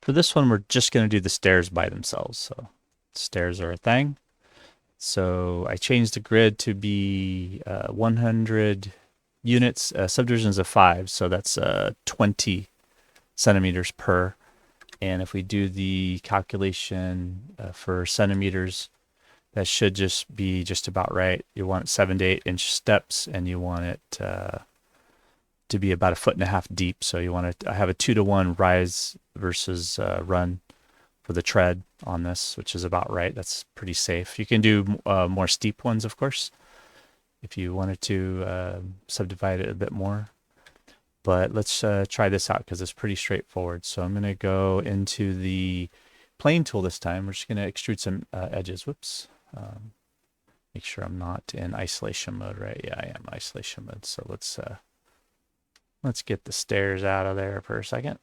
For this one, we're just going to do the stairs by themselves. So stairs are a thing. So I changed the grid to be 100 units, subdivisions of 5. So that's 20 centimeters per. And if we do the calculation for centimeters, that should just be just about right. You want 7 to 8 inch steps, and you want it to be about 1.5 feet deep. So you want to have a 2-to-1 rise versus run for the tread on this, which is about right. That's pretty safe. You can do more steep ones, of course, if you wanted to subdivide it a bit more. But let's try this out because it's pretty straightforward. So I'm going to go into the plane tool this time. We're just going to extrude some edges. Whoops. Make sure I'm not in isolation mode, right? Yeah, I am isolation mode. So let's get the stairs out of there for a second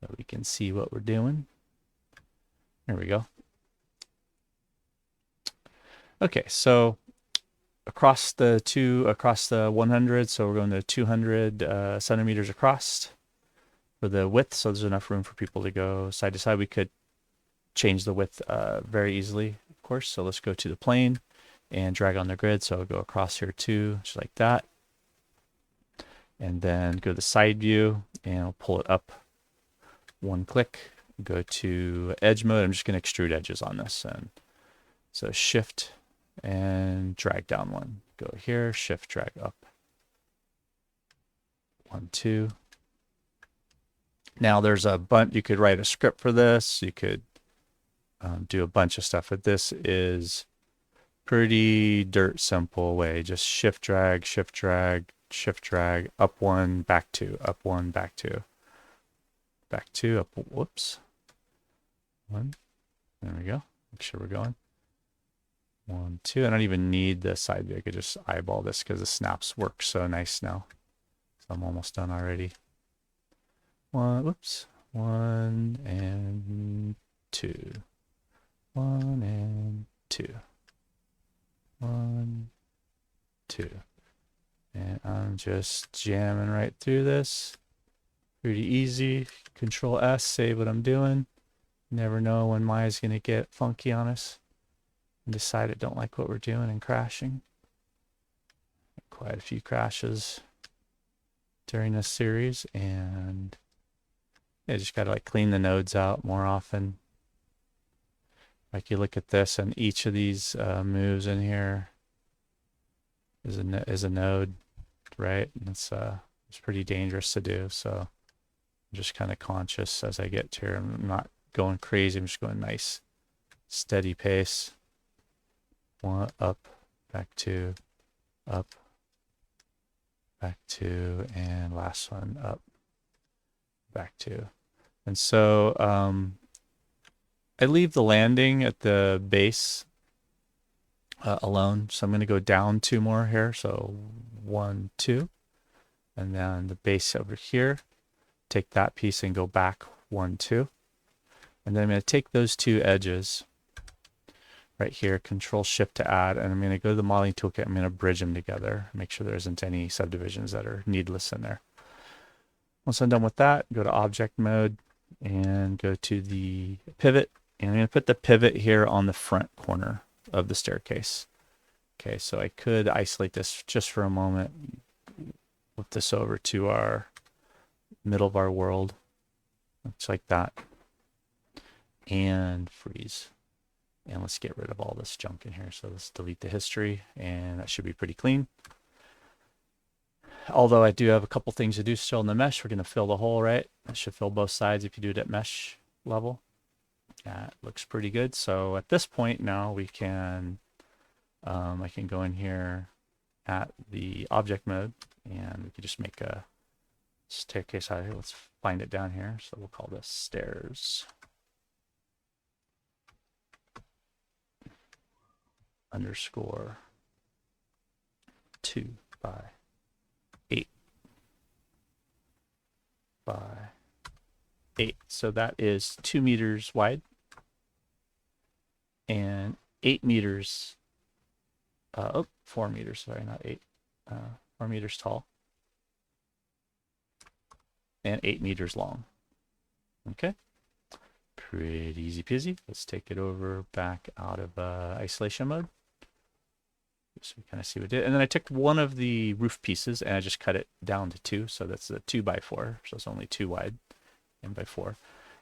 so we can see what we're doing. There we go. Okay, so across the 100, so we're going to 200 centimeters across for the width, so there's enough room for people to go side to side. We could change the width very easily, of course. So let's go to the plane and drag on the grid. So I'll go across here too, just like that. And then go to the side view and I'll pull it up one click. Go to edge mode. I'm just going to extrude edges on this. And so shift and drag down one. Go here, shift, drag up. 1, 2. Now there's a bunch, you could write a script for this. You could do a bunch of stuff, but this is pretty dirt simple way. Just shift, drag, shift, drag, shift, drag, up 1, back 2, up 1, back 2, back 2, up, whoops. 1, there we go. Make sure we're going. 1, 2. I don't even need the side view. I could just eyeball this because the snaps work so nice now. So I'm almost done already. 1, whoops. 1 and 2. 1 and 2. 1, 2. And I'm just jamming right through this. Pretty easy. Control S, save what I'm doing. Never know when Maya's going to get funky on us and decide it don't like what we're doing and crashing. Quite a few crashes during this series, and yeah, just gotta like clean the nodes out more often. Like you look at this, and each of these moves in here is a node, right? And it's pretty dangerous to do. So I'm just kind of conscious as I get to here. I'm not going crazy. I'm just going nice, steady pace. 1, up, back 2, up, back 2, and last one up, back 2. And so I leave the landing at the base alone. So I'm going to go down 2 more here. So 1, 2, and then the base over here. Take that piece and go back 1, 2. And then I'm going to take those 2 edges right here, Control Shift to add, and I'm going to go to the modeling toolkit. I'm going to bridge them together, make sure there isn't any subdivisions that are needless in there. Once I'm done with that, go to object mode and go to the pivot. And I'm going to put the pivot here on the front corner of the staircase. Okay, so I could isolate this just for a moment. Flip this over to our middle of our world. Looks like that. And freeze. And let's get rid of all this junk in here. So let's delete the history, and that should be pretty clean. Although I do have a couple things to do still in the mesh. We're going to fill the hole, right? That should fill both sides if you do it at mesh level. That looks pretty good. So at this point now we can, I can go in here at the object mode, and we can just make a staircase out of here. Let's find it down here. So we'll call this stairs underscore 2 by 8 by 8. So that is 2 meters wide and 8 meters, 4 meters, sorry, not 8, 4 meters tall and 8 meters long. Okay, pretty easy peasy. Let's take it over back out of isolation mode. So we kind of see what it did. And then I took one of the roof pieces and I just cut it down to 2. So that's a 2x4. So it's only 2 wide and by 4.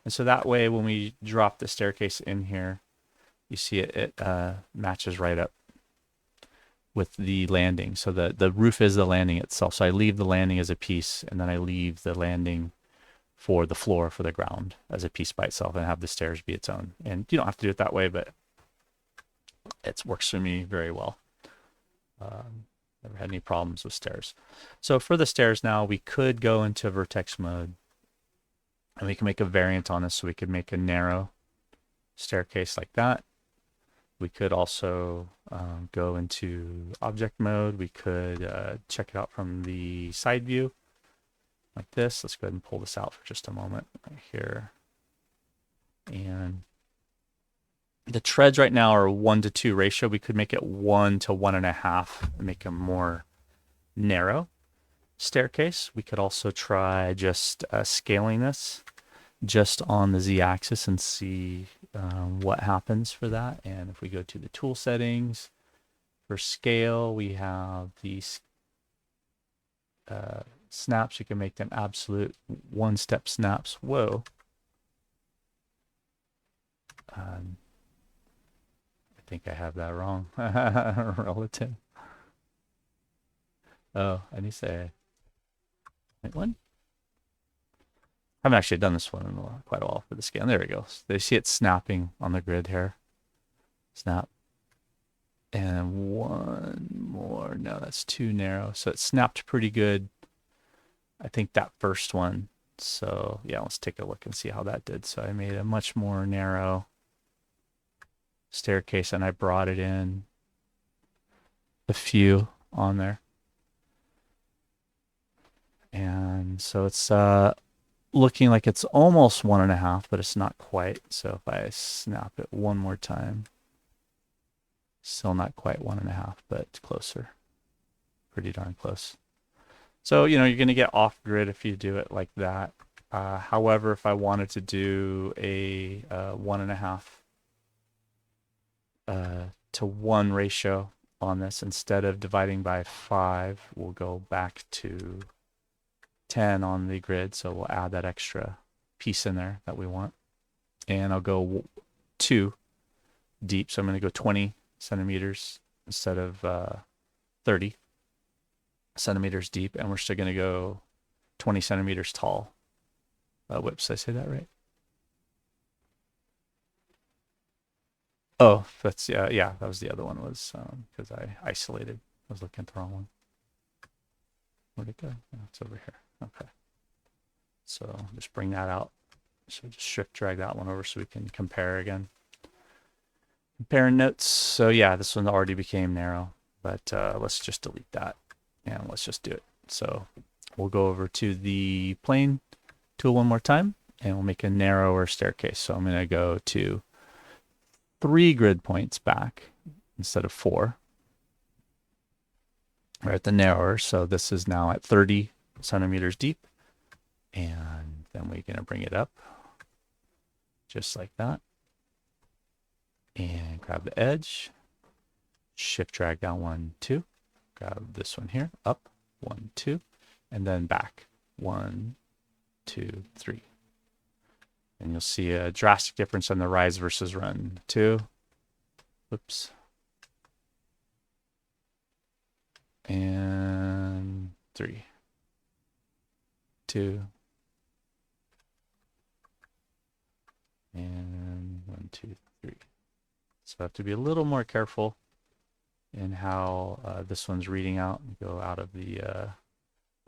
And so that way, when we drop the staircase in here, you see it matches right up with the landing. So the roof is the landing itself. So I leave the landing as a piece, and then I leave the landing for the floor, for the ground, as a piece by itself, and have the stairs be its own. And you don't have to do it that way, but it works for me very well. Never had any problems with stairs. So for the stairs now, we could go into vertex mode, and we can make a variant on this. So we could make a narrow staircase like that. We could also go into object mode. We could check it out from the side view like this. Let's go ahead and pull this out for just a moment right here. And the treads right now are 1:2 ratio. We could make it 1 to 1.5 and make a more narrow staircase. We could also try just scaling this just on the z-axis and see what happens for that. And if we go to the tool settings, for scale, we have these snaps. You can make them absolute 1-step snaps. Whoa. I think I have that wrong. Relative. Oh, I need to say one. I haven't actually done this one in quite a while for the scale. There we go. So they see it snapping on the grid here. Snap. And one more. No, that's too narrow. So it snapped pretty good. I think that first one. So yeah, let's take a look and see how that did. So I made a much more narrow staircase and I brought it in a few on there. And so it's looking like it's almost 1.5, but it's not quite. So if I snap it one more time, still not quite 1.5, but closer. Pretty darn close. So, you know, you're going to get off grid if you do it like that. However, if I wanted to do a 1.5 to 1 ratio on this, instead of dividing by 5, we'll go back to 10 on the grid. So we'll add that extra piece in there that we want. And I'll go 2 deep. So I'm going to go 20 centimeters instead of 30 centimeters deep. And we're still going to go 20 centimeters tall. Whoops, did I say that right? Oh, that's, yeah, that was the other one, was because I isolated. I was looking at the wrong one. Where'd it go? Oh, it's over here. Okay. So just bring that out. So just shift drag that one over so we can compare again. Comparing notes. So yeah, this one already became narrow, but let's just delete that and let's just do it. So we'll go over to the plane tool one more time and we'll make a narrower staircase. So I'm going to go to 3 grid points back instead of 4. We're at the narrower. So this is now at 30 centimeters deep. And then we're going to bring it up just like that. And grab the edge, shift drag down 1, 2, grab this one here, up, 1, 2, and then back, 1, 2, 3. And you'll see a drastic difference in the rise versus run. 2, oops, and 3, 2, and 1, 2, 3. So I have to be a little more careful in how this one's reading out. Go out of the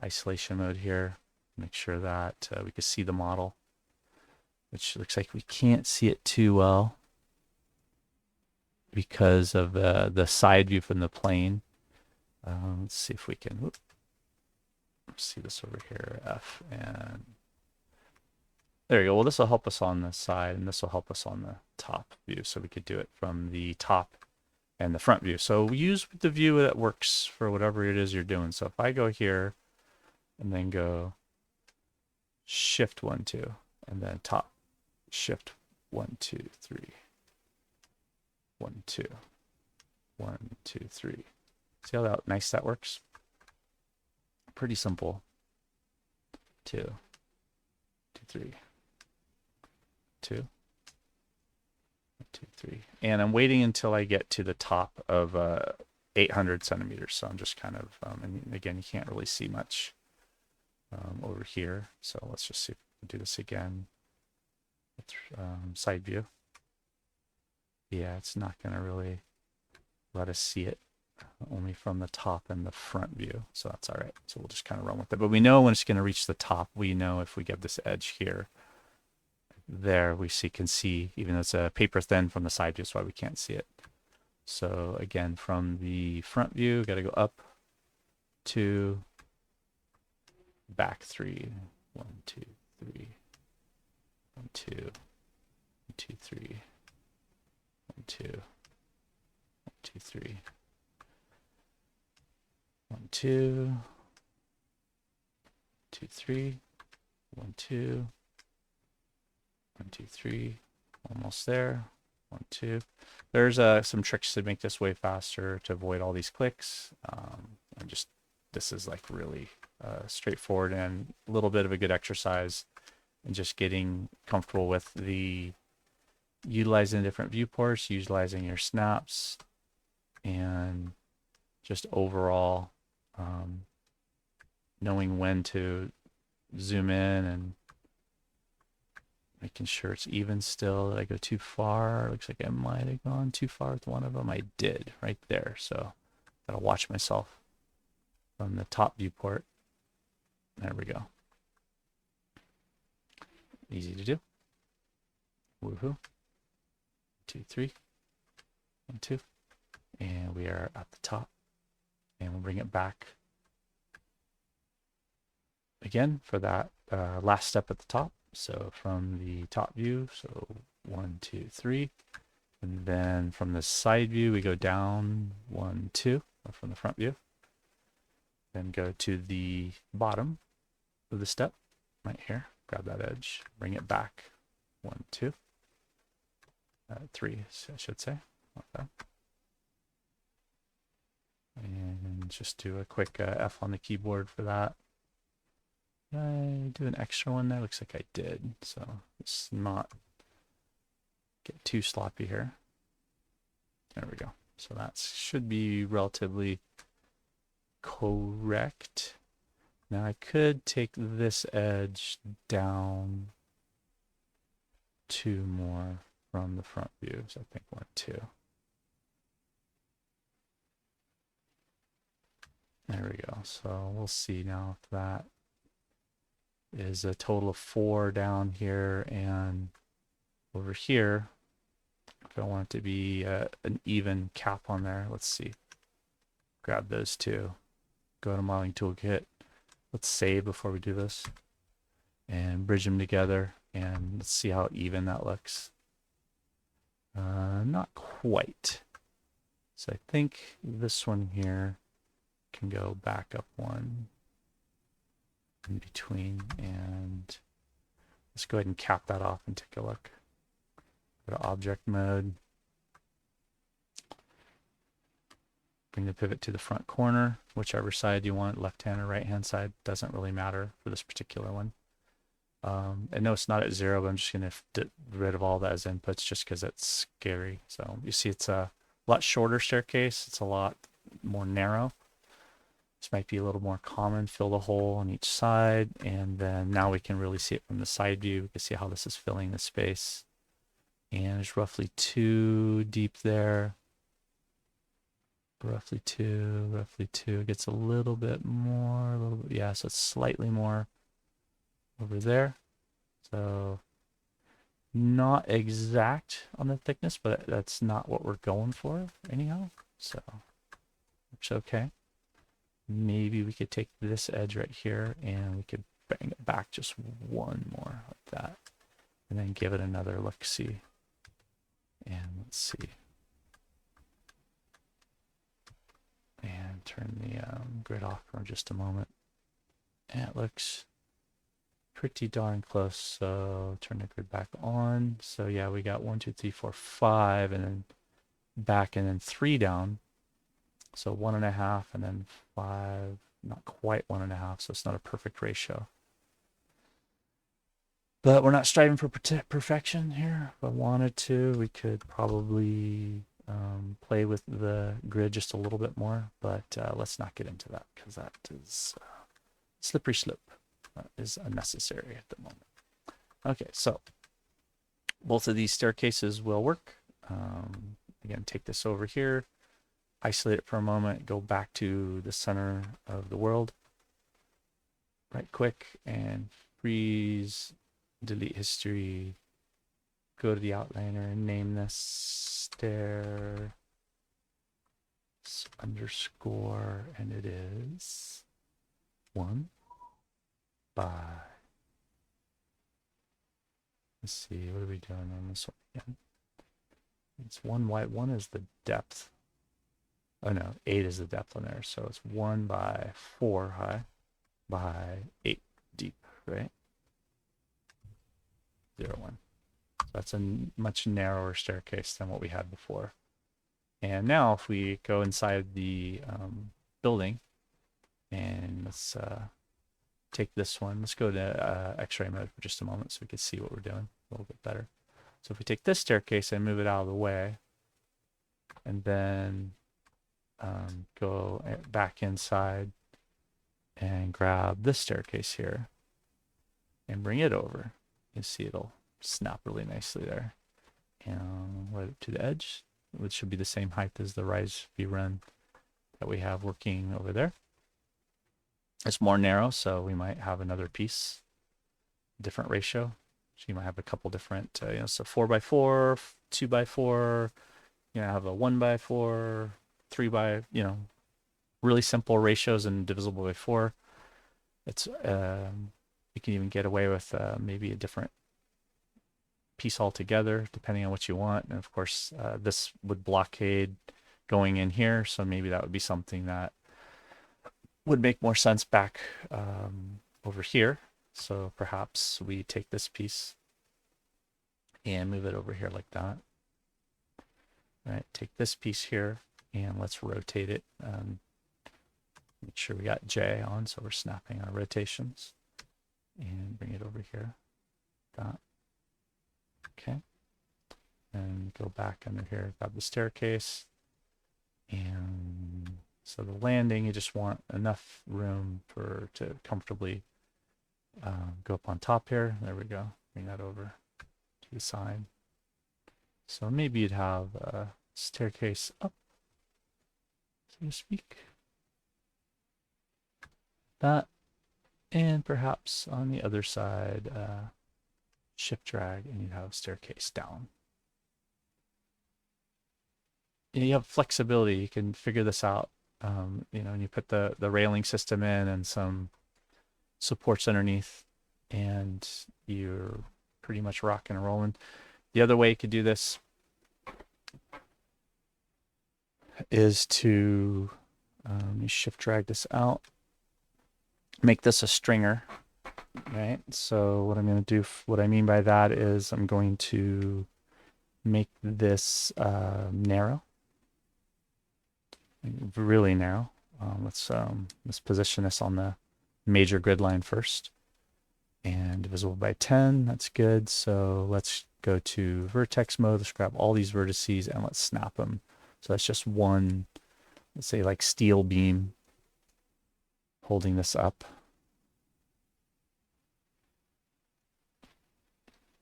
isolation mode here. Make sure that we can see the model, which looks like we can't see it too well because of the side view from the plane. Let's see if we can see this over here, F, and there you go. Well, this will help us on the side, and this will help us on the top view. So we could do it from the top and the front view. So we use the view that works for whatever it is you're doing. So if I go here and then go shift 1, 2, and then top, shift 1, 2, 3, 1, 2, 1, 2, 3. See how nice that works? Pretty simple. 2, 2, 3, 2, 1, 2, 3. And I'm waiting until I get to the top of 800 centimeters. So I'm just kind of, and again, you can't really see much over here. So let's just see if we can do this again. Side view. Yeah, it's not going to really let us see it, only from the top and the front view. So that's all right. So we'll just kind of run with it. But we know when it's going to reach the top. We know if we get this edge here, there we can see, even though it's a paper thin from the side view, that's why we can't see it. So again, from the front view, got to go up 2, back 3, 1, 2, 3, 1, 2, 1, 2, 3, 1, 2, 1, 2, 3, 1, 2, 2, 3, 1, 2, 1, 2, 3, almost there. 1, 2. There's some tricks to make this way faster to avoid all these clicks. And just this is like really straightforward and a little bit of a good exercise and just getting comfortable with the utilizing different viewports, utilizing your snaps, and just overall knowing when to zoom in and making sure it's even still. Did I go too far? Looks like I might have gone too far with one of them. I did right there. So gotta watch myself from the top viewport. There we go. Easy to do. Woohoo. 2, 3, 1, 2. And we are at the top. And we'll bring it back again for that last step at the top. So from the top view, so 1, 2, 3. And then from the side view, we go down 1, 2, from the front view. Then go to the bottom of the step right here. Grab that edge, bring it back 1, 2, 3, I should say. Like that. And just do a quick F on the keyboard for that. Did I do an extra one there? Looks like I did. So let's not get too sloppy here. There we go. So that should be relatively correct. Now I could take this edge down 2 more from the front view. So I think 1, 2. There we go. So we'll see now if that is a total of 4 down here, and over here, if I want it to be an even cap on there, let's see. Grab those 2. Go to Modeling Toolkit. Let's save before we do this. And bridge them together, and let's see how even that looks. Not quite. So I think this one here can go back up 1 in between, and let's go ahead and cap that off and take a look. Go to object mode. Bring the pivot to the front corner, whichever side you want, left hand or right hand side, doesn't really matter for this particular one. I know it's not at 0, but I'm just going to get rid of all that as inputs just because it's scary. So you see it's a lot shorter staircase. It's a lot more narrow. This might be a little more common. Fill the hole on each side, and then now we can really see it from the side view. We can see how this is filling the space. And it's roughly 2 deep there. Roughly 2, roughly 2. It gets a little bit more, a little bit, yeah, so it's slightly more over there. So not exact on the thickness, but that's not what we're going for anyhow. So it's okay. Maybe we could take this edge right here and we could bring it back just 1 more like that. And then give it another look-see. And let's see. And turn the grid off for just a moment. And it looks pretty darn close. So turn the grid back on. So yeah, we got 1, 2, 3, 4, 5, and then back, and then 3 down. So 1.5, and then 5, not quite 1.5. So it's not a perfect ratio. But we're not striving for perfection here. If I wanted to, we could probably play with the grid just a little bit more. But let's not get into that because that is slippery slope. That is unnecessary at the moment. Okay, so both of these staircases will work. Again, take this over here, isolate it for a moment, go back to the center of the world, right click and freeze, delete history, go to the outliner and name this stair underscore, and it is 1 by, let's see, what are we doing on this one again? It's 1 white, 1 is the depth. Oh no, 8 is the depth on there. So it's 1 by 4 high by 8 deep, right? 0, 1. So that's a much narrower staircase than what we had before. And now if we go inside the building, and let's take this one. Let's go to X-ray mode for just a moment so we can see what we're doing a little bit better. So if we take this staircase and move it out of the way, and then go back inside and grab this staircase here and bring it over, you see it'll snap really nicely there. And right to the edge, which should be the same height as the rise v-run that we have working over there. It's more narrow, so we might have another piece, different ratio. So you might have a couple different, so 4 by 4, 2 by 4. You know, have a 1 by 4, 3 by, really simple ratios and divisible by 4. It's you can even get away with maybe a different piece altogether, depending on what you want. And of course, this would blockade going in here, so maybe that would be something that would make more sense back over here. So perhaps we take this piece and move it over here like that. All right, take this piece here and let's rotate it. Make sure we got J on, so we're snapping our rotations, and bring it over here. That. Okay. And go back under here, grab the staircase. And so the landing, you just want enough room to comfortably go up on top here. There we go. Bring that over to the side. So maybe you'd have a staircase up, so to speak. That, and perhaps on the other side, shift drag, and you'd have a staircase down. You have flexibility. You can figure this out. And you put the railing system in and some supports underneath, and you're pretty much rocking and rolling. The other way you could do this is to you shift drag this out, make this a stringer, right? So what I'm going to do, what I mean by that is I'm going to make this narrow, really narrow. Let's position this on the major grid line first, and divisible by 10. That's good. So let's go to vertex mode. Let's grab all these vertices and let's snap them. So that's just one, let's say like steel beam holding this up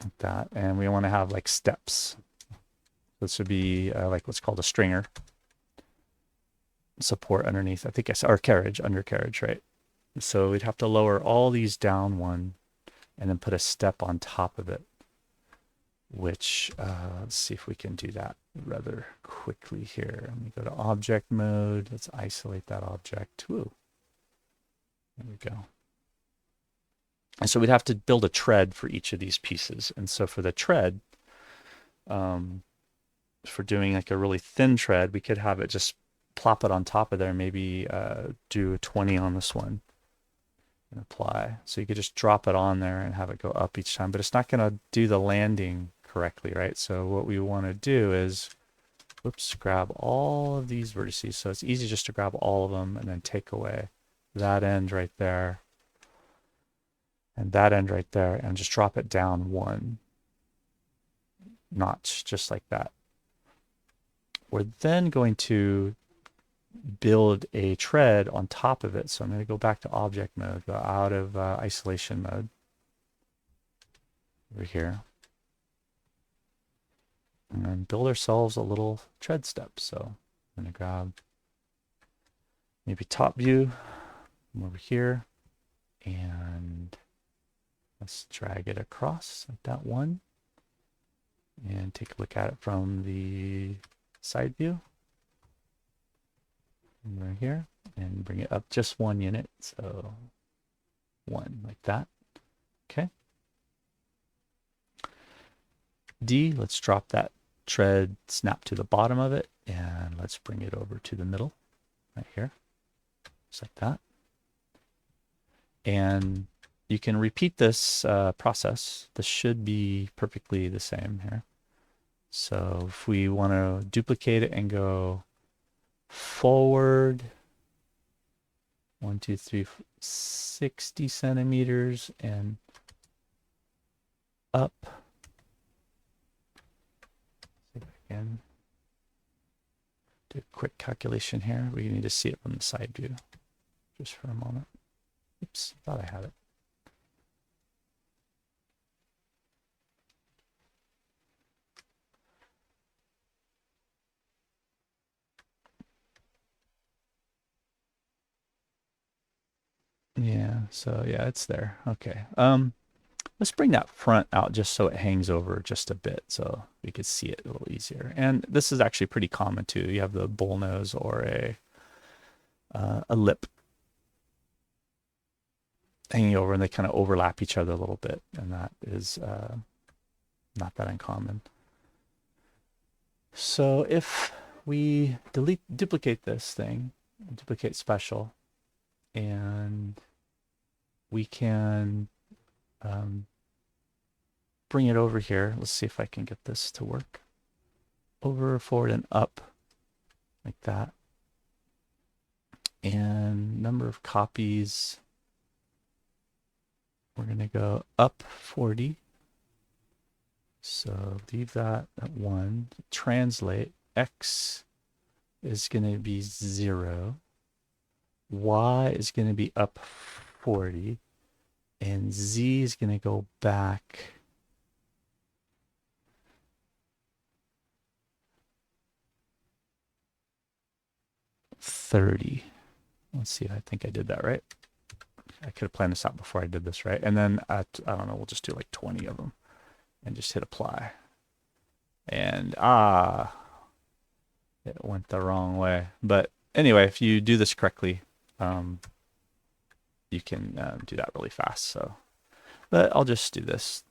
like that. And we want to have like steps. This would be like what's called a stringer support underneath. I think I saw, or carriage, undercarriage, right? So we'd have to lower all these down one and then put a step on top of it, which let's see if we can do that rather quickly here. Let me go to object mode. Let's isolate that object. Woo. There we go. And so we'd have to build a tread for each of these pieces. And so for the tread, for doing like a really thin tread, we could have it just plop it on top of there, maybe do a 20 on this one. and apply. So you could just drop it on there and have it go up each time, but it's not going to do the landing correctly, right? So what we want to do is, whoops, grab all of these vertices. So it's easy just to grab all of them and then take away that end right there and that end right there and just drop it down one notch, just like that. We're then going to build a tread on top of it. So I'm going to go back to object mode, go out of isolation mode over here, and build ourselves a little tread step. So I'm going to grab maybe top view from over here, and let's drag it across like that one, and take a look at it from the side view. Right here, and bring it up just one unit, so one like that. Okay. D, let's drop that tread snap to the bottom of it, and let's bring it over to the middle right here, just like that. And you can repeat this process. This should be perfectly the same here. So if we want to duplicate it and go forward 1, 2, 3, 60 centimeters and up. See if I can do a quick calculation here. We need to see it from the side view just for a moment. Oops, thought I had it. Yeah, so yeah, it's there. Okay. Let's bring that front out just so it hangs over just a bit so we could see it a little easier. And this is actually pretty common too. You have the bull nose or a lip hanging over, and they kind of overlap each other a little bit, and that is not that uncommon. So if we duplicate this thing, duplicate special, and we can bring it over here. Let's see if I can get this to work. Over, forward, and up, like that. And number of copies, we're going to go up 40. So leave that at 1. Translate. X is going to be 0. Y is going to be up 40. And Z is going to go back 30. Let's see if I think I did that right. I could have planned this out before I did this, right? And then at, I don't know, we'll just do like 20 of them and just hit apply. And it went the wrong way. But anyway, if you do this correctly, you can do that really fast. So, but I'll just do this.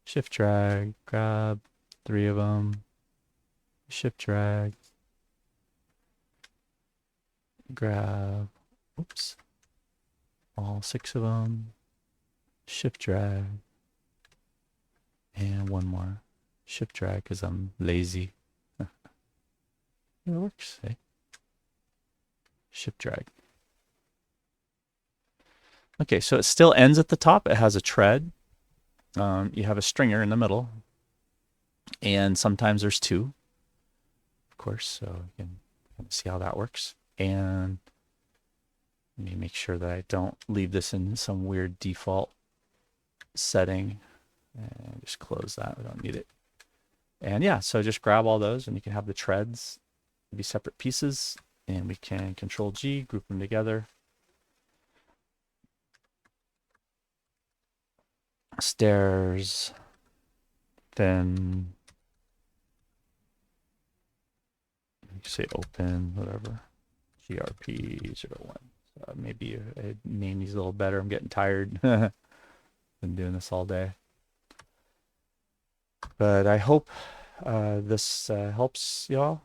Shift drag, grab 3 of them. Shift drag, grab, oops, all 6 of them. Shift drag, and one more. Shift drag because I'm lazy. It works, eh? Shift drag. Okay, so it still ends at the top. It has a tread. You have a stringer in the middle. And sometimes there's 2, of course, so you can see how that works. And let me make sure that I don't leave this in some weird default setting. And just close that. We don't need it. And yeah, so just grab all those, and you can have the treads be separate pieces, and we can Control G, group them together. Stairs, then you say open, whatever, GRP01. So maybe I name these a little better. I'm getting tired. Been doing this all day. But I hope this helps y'all.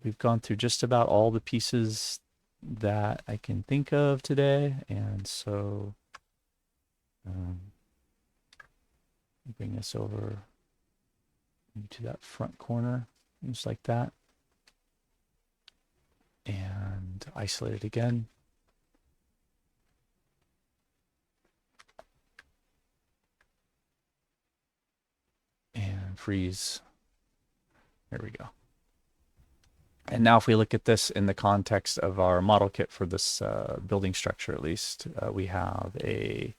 We've gone through just about all the pieces that I can think of today. And so bring this over to that front corner, just like that. And isolate it again. And freeze. There we go. And now if we look at this in the context of our model kit for this building structure, at least, we have the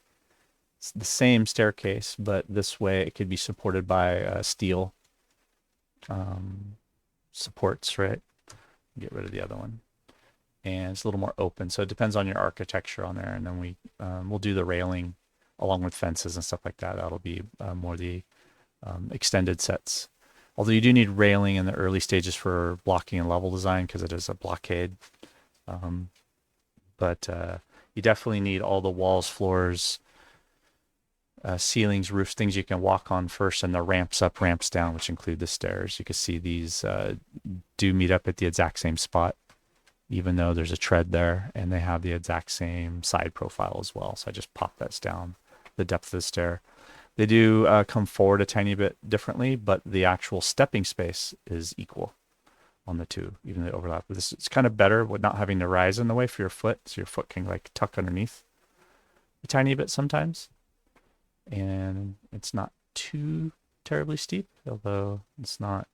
same staircase, but this way it could be supported by steel supports, right? Get rid of the other one. And it's a little more open. So it depends on your architecture on there. And then we'll do the railing along with fences and stuff like that. That'll be more the extended sets. Although you do need railing in the early stages for blocking and level design because it is a blockade. But you definitely need all the walls, floors, ceilings, roofs, things you can walk on first, and the ramps up, ramps down, which include the stairs. You can see these do meet up at the exact same spot, even though there's a tread there, and they have the exact same side profile as well. So I just pop that down, the depth of the stair. They do come forward a tiny bit differently, but the actual stepping space is equal on the two, even though they overlap. This it's kind of better with not having to rise in the way for your foot, so your foot can like tuck underneath a tiny bit sometimes, and it's not too terribly steep, although it's not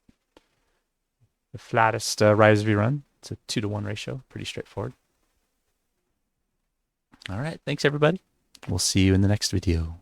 the flattest rise V run. It's a 2-to-1 ratio, pretty straightforward. All right, thanks everybody. We'll see you in the next video.